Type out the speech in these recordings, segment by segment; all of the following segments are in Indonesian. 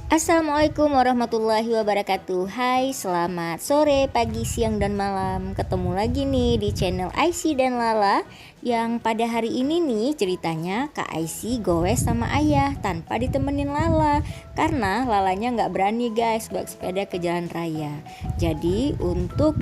Assalamualaikum warahmatullahi wabarakatuh. Hai, selamat sore, pagi, siang, dan malam. Ketemu lagi nih di channel Aisy dan Lala. Yang pada hari ini nih ceritanya Kak Aisy goes sama ayah tanpa ditemenin Lala, karena Lalanya nggak berani guys bawa sepeda ke jalan raya. Jadi untuk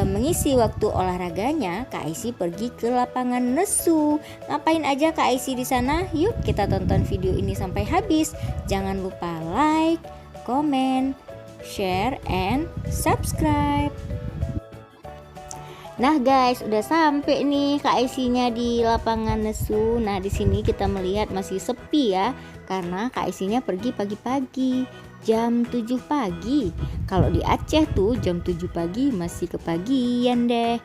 mengisi waktu olahraganya, Kak Aisy pergi ke lapangan nesu. Ngapain aja Kak Aisy di sana? Yuk kita tonton video ini sampai habis. Jangan lupa like, comment, share, and subscribe. Nah guys, udah sampai nih Kak Aisy-nya di lapangan nesu. Nah di sini kita melihat masih sepi ya, karena Kak Aisy-nya pergi pagi-pagi, jam 7 pagi. Kalau di Aceh tuh jam 7 pagi masih kepagian deh.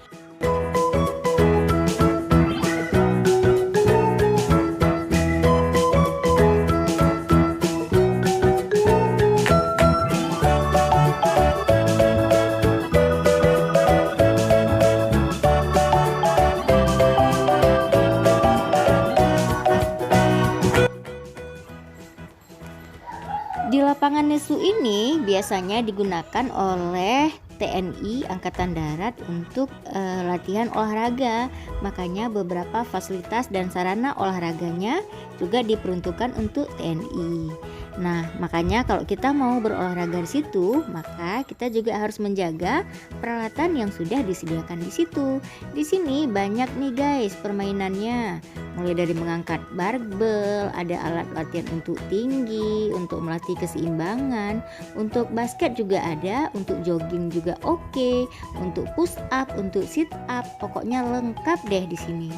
Di lapangan nesu ini biasanya digunakan oleh TNI Angkatan Darat untuk latihan olahraga. Makanya beberapa fasilitas dan sarana olahraganya juga diperuntukkan untuk TNI. Nah, makanya kalau kita mau berolahraga di situ, maka kita juga harus menjaga peralatan yang sudah disediakan di situ. Di sini banyak nih guys permainannya. Mulai dari mengangkat barbel, ada alat latihan untuk tinggi, untuk melatih keseimbangan, untuk basket juga ada, untuk jogging juga oke, untuk push up, untuk sit up, pokoknya lengkap deh di sini.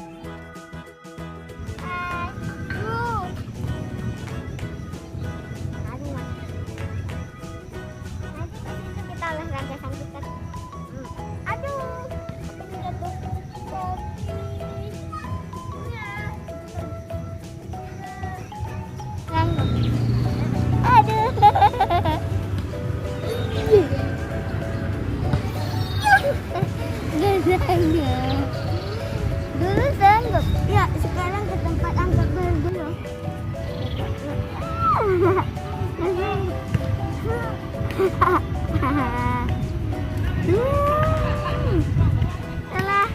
Dulu sanggup, ya sekarang ke tempat angkat dulu. Salah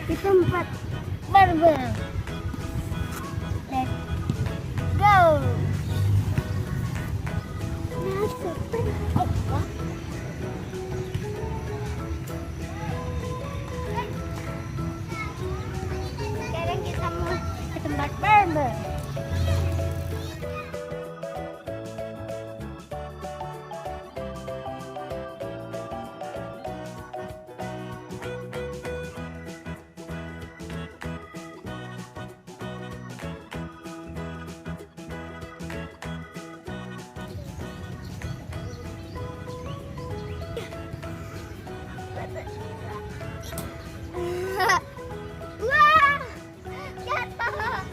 di tempat barbel. Let's go. Sekarang kita mau ke tempat barbel. Wah, jatuh.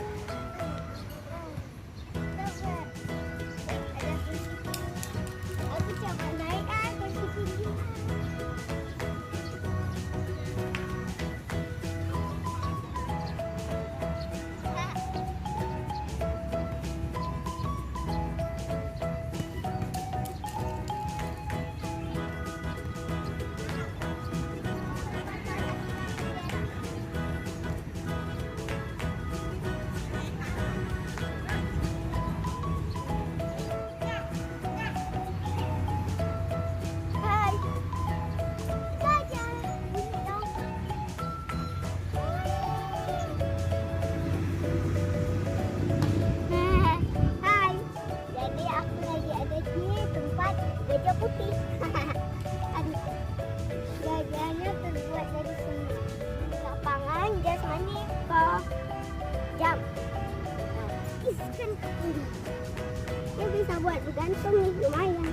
Aku coba naik kursi tinggi. Hai. Dadah. Hai. Jadi aku lagi ada di tempat gajah putih. Aduh. Gajahnya terbuat dari semen. Lapangan jasmani kok jam. Iskan ini. Dia bisa buat bergantung nih, lumayan.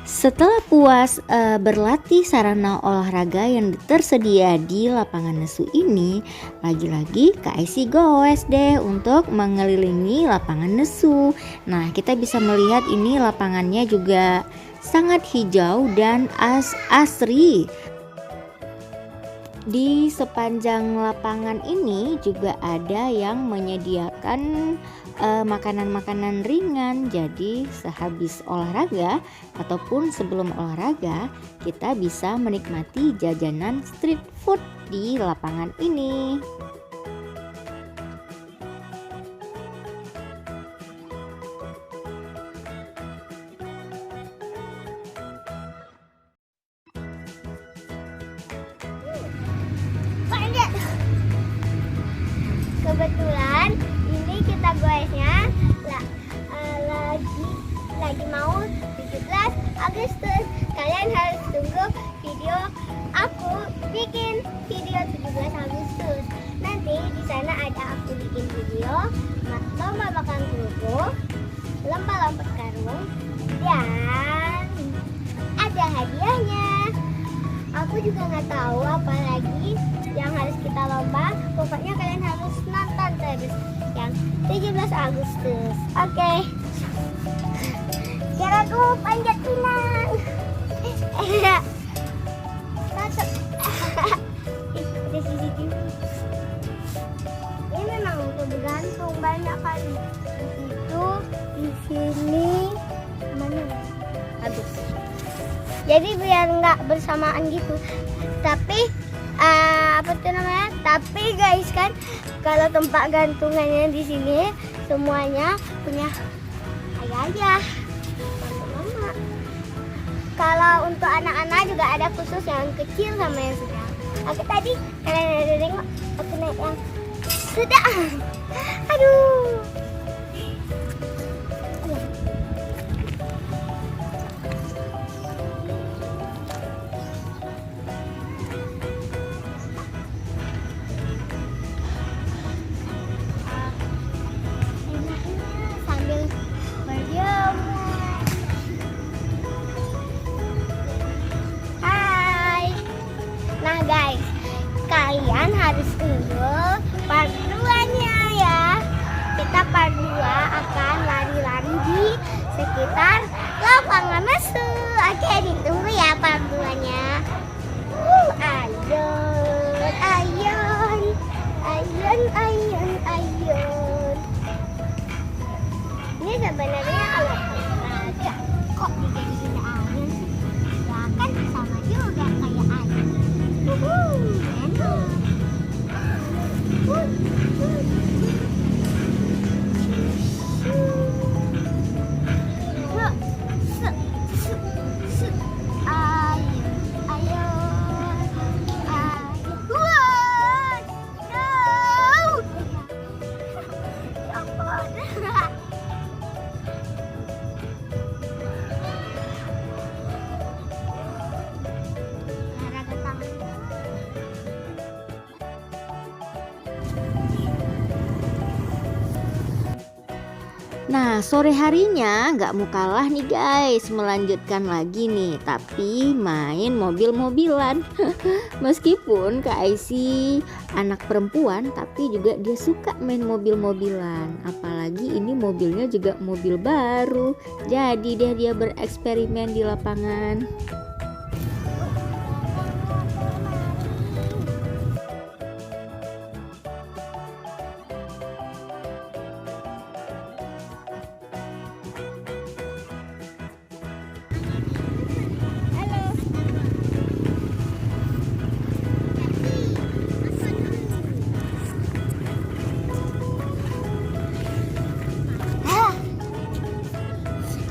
Setelah puas berlatih sarana olahraga yang tersedia di lapangan nesu ini, lagi-lagi Kak Aisy goes deh untuk mengelilingi lapangan nesu. Nah, kita bisa melihat ini lapangannya juga sangat hijau dan asri. Di sepanjang lapangan ini juga ada yang menyediakan makanan-makanan ringan. Jadi sehabis olahraga ataupun sebelum olahraga kita bisa menikmati jajanan street food di lapangan ini. Panjat. Kebetulan ini kita goesnya lagi mau 17 Agustus. Kalian harus tunggu video aku bikin video 17 Agustus. Nanti di sana ada aku bikin video lomba makan kerupuk, lomba lompat karung, dan ada hadiahnya. Aku juga nggak tahu apa lagi yang harus kita lomba. Pokoknya kalian harus nonton terus yang 17 Agustus. Oke. Biar aku panjat pinang. Masuk. Di CCTV. Ini memang untuk bergantung banyak kali. Itu di sini mana? Habis. Jadi biar nggak bersamaan gitu. Tapi apa tuh namanya? Tapi guys kan kalau tempat gantungannya di sini semuanya punya ayah, mama. Kalau untuk anak-anak juga ada khusus yang kecil sama yang sedang. Oke, tadi kalian ada tengok aku naik yang sedang. Aduh. Sambil berjalan. Hai. Nah guys, kalian harus tunggu part 2-nya ya. Kita part 2 akan lari-lari di sekitar lapangan mesum. Oke, ditunggu ya part 2-nya. Ayun, ayun, ayun, ayun, ayun. Ini sebenarnya alat olahraga. Kok dijadiin ayun sih? Ya kan sama juga kayak ayun. Enak. Nah, sore harinya nggak mau kalah nih guys, melanjutkan lagi nih, tapi main mobil-mobilan. Meskipun Kak Aisyah anak perempuan, tapi juga dia suka main mobil-mobilan. Apalagi ini mobilnya juga mobil baru, jadi deh dia bereksperimen di lapangan.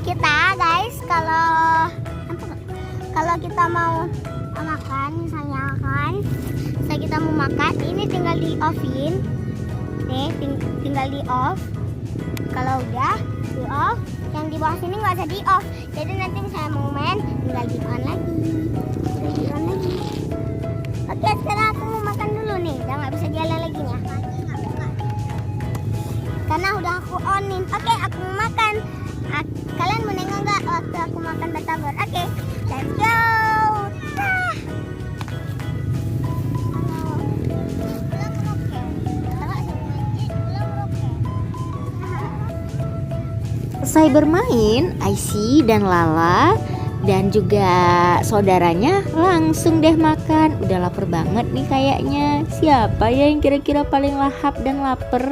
Kita guys kalau kita mau makan, misalnya kan kita mau makan, ini tinggal di offin nih, tinggal di off. Kalau udah di off, yang di bawah sini nggak usah di off, jadi nanti misalnya mau main tinggal di on lagi, Oke, sekarang aku mau makan dulu nih, udah nggak bisa jalan lagi ya karena udah aku onin. Oke, aku mau makan. Kalian mau nengok nggak waktu aku makan batagor? Oke, let's go. Selesai bermain, Aisyah dan Lala dan juga saudaranya langsung deh makan. Udah lapar banget nih kayaknya. Siapa ya yang kira-kira paling lahap dan lapar?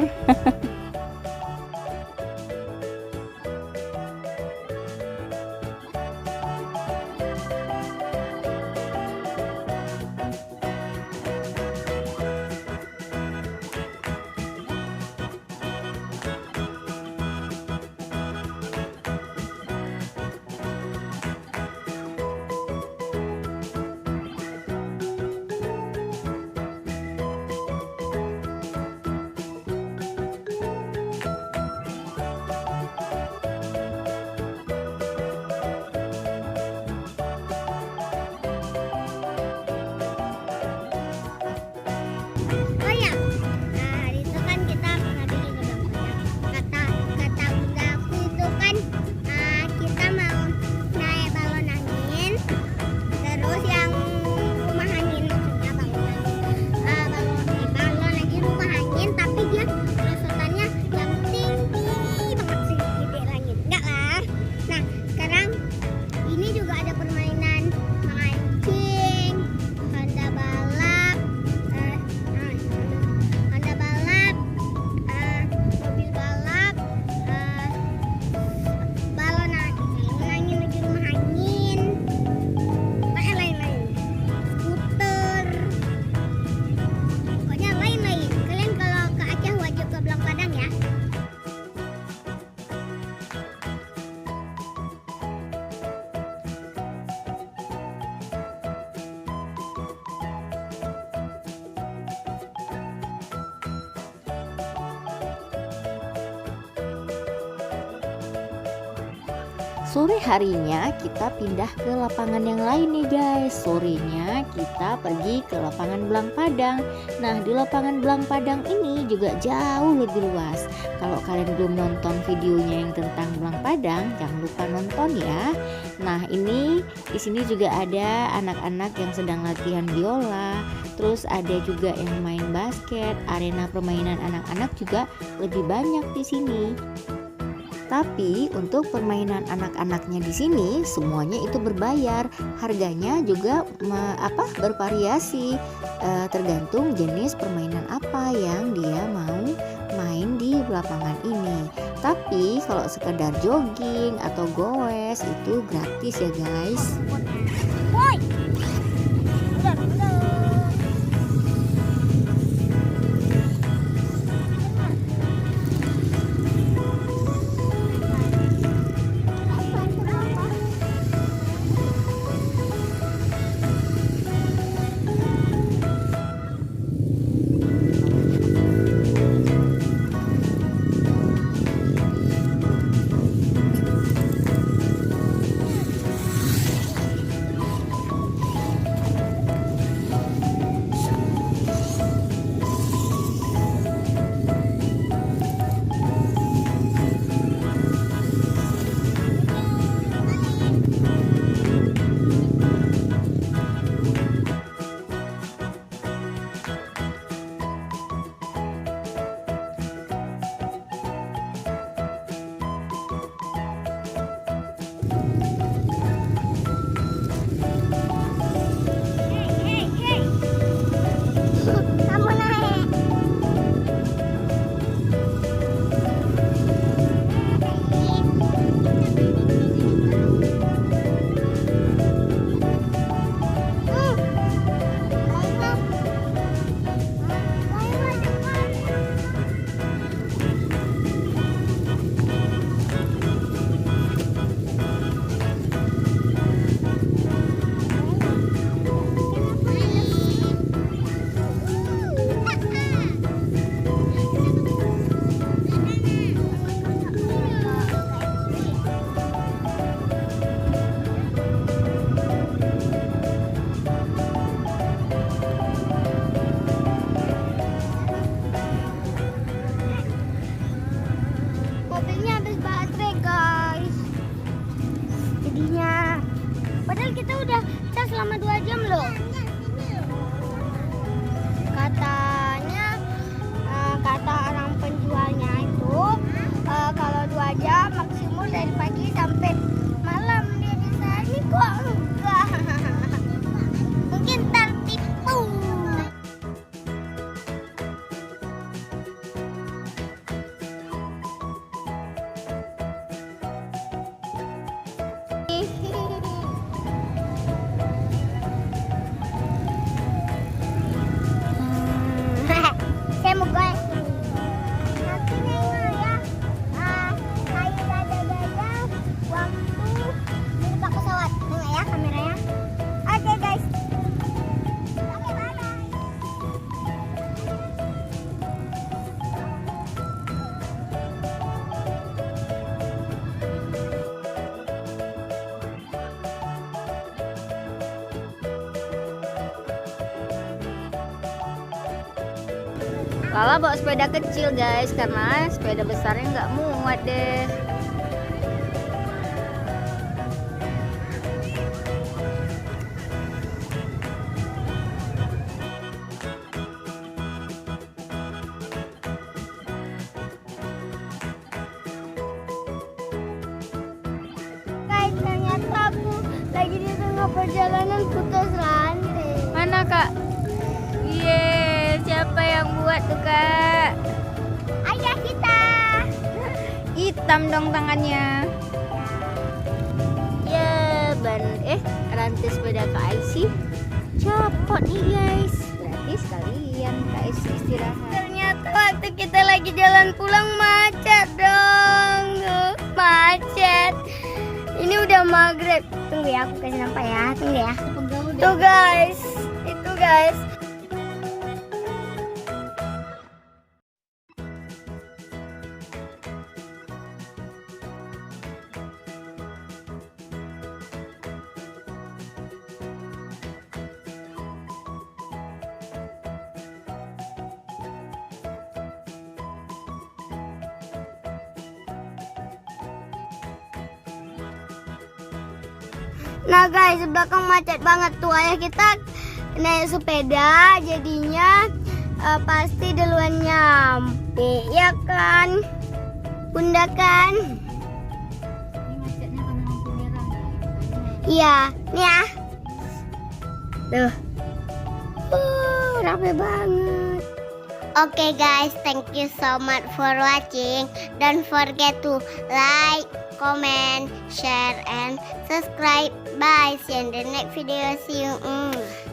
Oh ya, nah hari itu kan kita pernah bikin gedang panjang. Kata bundaku itu kan kita mau naik balon angin, terus yang rumah angin maksudnya balon angin, balon lagi rumah angin tapi dia perosotannya yang tinggi banget sih di langit. Enggak lah. Nah sekarang ini juga ada permainan mancing, Honda balap. Honda balap, mobil balap, balon angin lagi rumah angin, lain-lain, skuter, pokoknya lain-lain. Kalian kalau ke Aceh wajib ke Belang Padang ya. Sore harinya kita pindah ke lapangan yang lain nih guys. Sorenya kita pergi ke lapangan Belang Padang. Nah di lapangan Belang Padang ini juga jauh lebih luas. Kalau kalian belum nonton videonya yang tentang Belang Padang, jangan lupa nonton ya. Nah ini di sini juga ada anak-anak yang sedang latihan biola. Terus ada juga yang main basket. Arena permainan anak-anak juga lebih banyak di sini. Tapi untuk permainan anak-anaknya di sini semuanya itu berbayar. Harganya juga bervariasi, tergantung jenis permainan apa yang dia mau main di lapangan ini. Tapi kalau sekedar jogging atau goes itu gratis ya guys. Woi, udah. Kalau bawa sepeda kecil guys, karena sepeda besarnya nggak muat deh. Guys, ternyata aku lagi di tengah perjalanan putus rantai. Mana kak? Iya, siapa yang buat tuh kak? Ayah kita. Hitam dong tangannya. Ya, rantai sepeda Kak Aisy copot nih guys. Berarti sekalian Kak Aisy istirahat. Ternyata waktu kita lagi jalan pulang macet dong. Tuh, macet. Ini udah maghrib. Tunggu ya, aku kasih nampak ya. Tunggu ya. Tuh guys, itu guys. Nah guys, belakang macet banget tuh. Ayah kita naik sepeda, jadinya pasti duluan nyampe, ya kan? Bunda kan? Ini macetnya karena lampu merah. Iya, nih ya. Tuh. Rame banget. Okay guys, thank you so much for watching. Don't forget to like, comment, share, and subscribe. Bye. See you in the next video. See you.